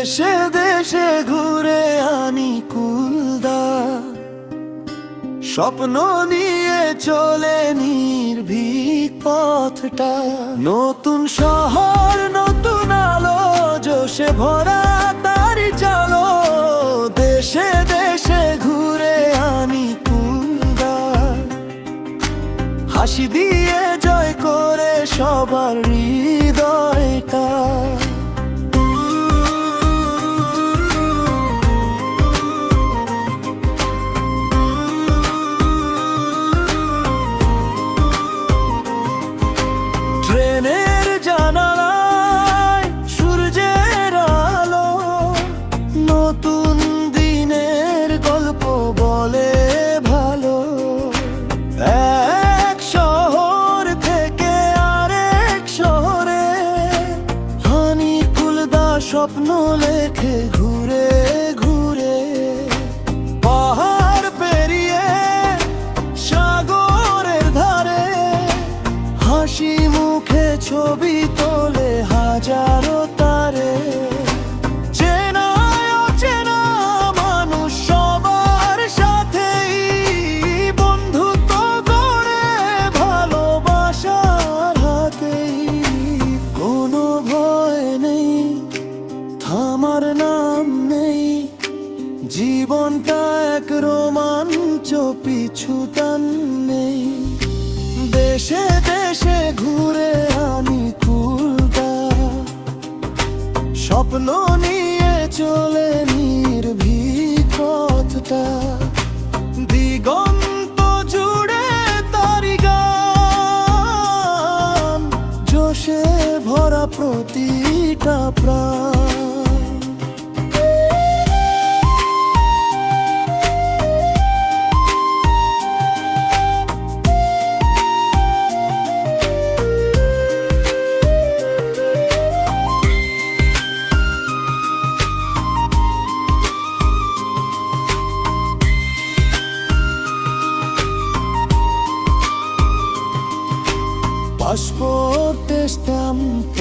দেশে দেশে ঘুরে আনি কুলদা, স্বপ্ন নিয়ে চলে নির্ভীক পথটা। নতুন শহর নতুন আলো, জোশে ভরা তারি চালো, দেশে দেশে ঘুরে আনি কুলদা। হাসি দিয়ে জয় করে সবার হৃদয়টা। ট্রেনের জানালায় সূর্যের আলো, নতুন দিনের গল্প বলে ভালো। এক শহর থেকে আরেক শহরে হানি কুলদা স্বপ্ন লেখে ঘুরে ঘুরে। পাহাড় পেরিয়ে সাগরের ধারে হাসি মুখে ছবি তোলে হাজারো তারে। চেনা অচেনা মানুষ সবার সাথেই বন্ধুত্ব গড়ে ভালোবাসার হাতেই। কোনো ভয় নেই, থামার নাম নেই, জীবনটা এক রোমাঞ্চ, পিছু টান নেই। দেশে দেশে ঘুরে আনি কুলদা, স্বপ্ন নিয়ে চলে নির্ভীক পথটা। দিগন্ত জুড়ে তারি গান, জোশে ভরা প্রতিটা প্রাণ। পাসপোর্টে স্ট্যাম্প,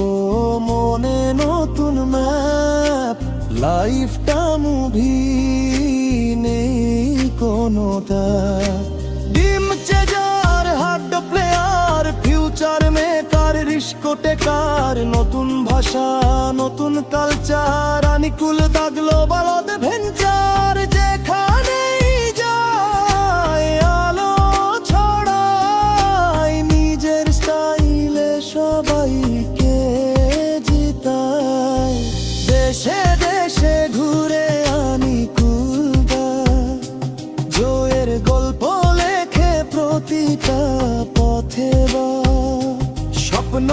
মনে নতুন ম্যাপ, লাইফটা মুভি, নেই কোনোটা। Dream chaser, hard player, future maker, risk taker, নতুন ভাষা নতুন কালচার, আনি কুলদা গ্লোবাল অ্যাডভেঞ্চার। যেখানেই যায় আলো ছড়ায়, নিজের স্টাইলে সবাইকে জিতায়। দেশে দেশে ঘুরে আনি কুলদা, জয়ের গল্প লেখে প্রতিটা পথে বা স্বপ্ন।